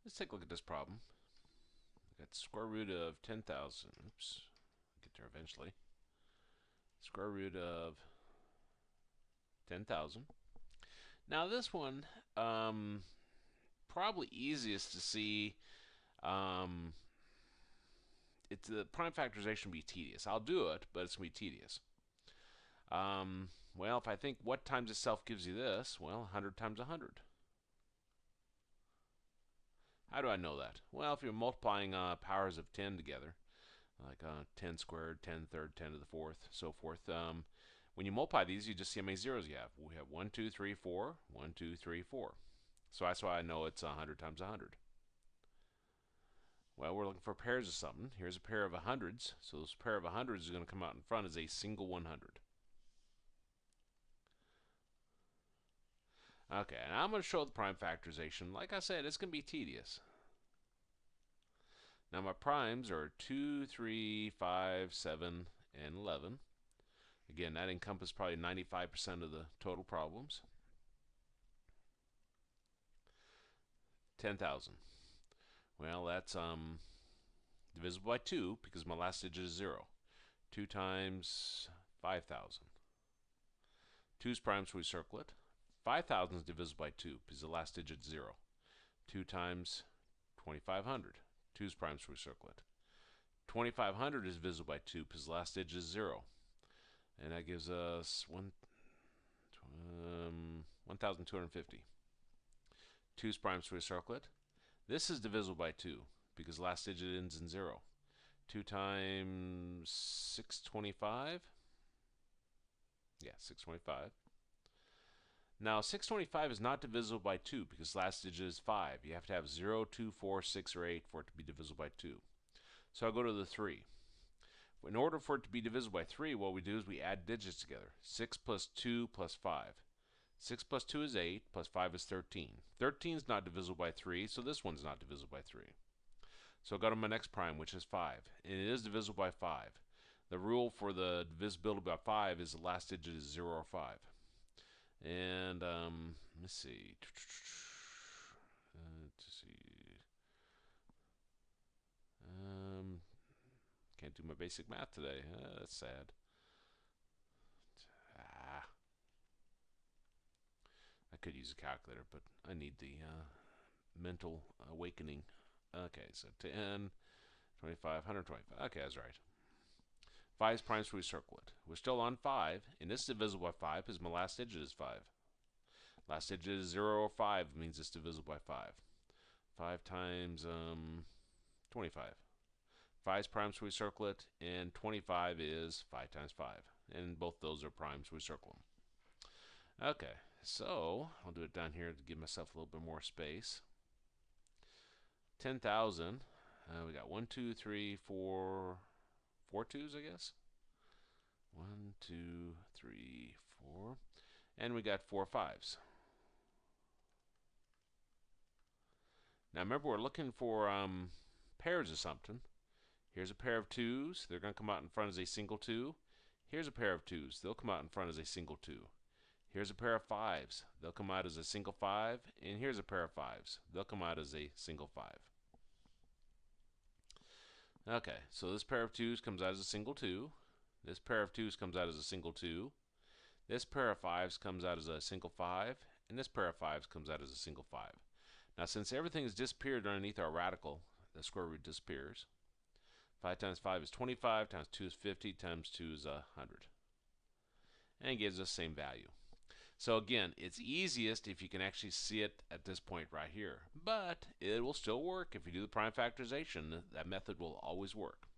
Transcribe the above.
Let's take a look at this problem. We got square root of 10,000. Oops, I'll get there eventually. Square root of 10,000. Now this one, probably easiest to see. It's the prime factorization will be tedious. I'll do it, but it's gonna be tedious. Well, if I think what times itself gives you this, well, 100 times 100. How do I know that? Well, if you're multiplying powers of 10 together, like 10 squared, 10 third, 10 to the fourth, so forth. When you multiply these, you just see how many zeros you have. We have 1, 2, 3, 4, 1, 2, 3, 4. So that's why I know it's 100 times 100. Well, we're looking for pairs of something. Here's a pair of hundreds. So this pair of hundreds is going to come out in front as a single 100. Okay, and I'm going to show the prime factorization. Like I said, it's going to be tedious. Now my primes are 2, 3, 5, 7, and 11. Again, that encompasses probably 95% of the total problems. 10,000. Well, that's divisible by 2 because my last digit is 0. 2 times 5,000. 2's prime, so we circle it. 5,000 is divisible by 2 because the last digit is 0. 2 times 2,500. 2's prime, so we circle it. 2,500 is divisible by 2 because the last digit is 0. And that gives us 1,250. 2's prime, so we circle it. This is divisible by 2 because the last digit ends in 0. 2 times 625. Yeah, 625. Now, 625 is not divisible by 2 because the last digit is 5. You have to have 0, 2, 4, 6, or 8 for it to be divisible by 2. So I'll go to the 3. In order for it to be divisible by 3, what we do is we add digits together. 6 plus 2 plus 5. 6 plus 2 is 8, plus 5 is 13. 13 is not divisible by 3, so this one's not divisible by 3. So I'll go to my next prime, which is 5. And it is divisible by 5. The rule for the divisibility by 5 is the last digit is 0 or 5. And let's see. Can't do my basic math today. That's sad. I could use a calculator, but I need the mental awakening. Okay, so 10, 25, 125. Okay, that's right. 5's prime, so we circle it. We're still on 5, and this is divisible by 5 because my last digit is 5. Last digit is 0 or 5 means it's divisible by 5. 5 times 25. 5's prime, so we circle it, and 25 is 5 times 5. And both those are primes, so we circle them. Okay, so I'll do it down here to give myself a little bit more space. 10,000. We got 1, 2, 3, 4, 4 2's, I guess. 1, 2, 3, 4. And we got 4 5's. Now remember, we're looking for pairs of something. Here's a pair of 2's. They're going to come out in front as a single 2. Here's a pair of 2's. They'll come out in front as a single 2. Here's a pair of 5's. They'll come out as a single 5. And here's a pair of 5's. They'll come out as a single 5. Okay, so this pair of 2's comes out as a single 2. This pair of 2's comes out as a single 2. This pair of 5's comes out as a single 5. And this pair of 5's comes out as a single 5. Now, since everything has disappeared underneath our radical, the square root disappears. 5 times 5 is 25, times 2 is 50, times 2 is 100. And it gives us the same value. So again, it's easiest if you can actually see it at this point right here. But it will still work if you do the prime factorization. That method will always work.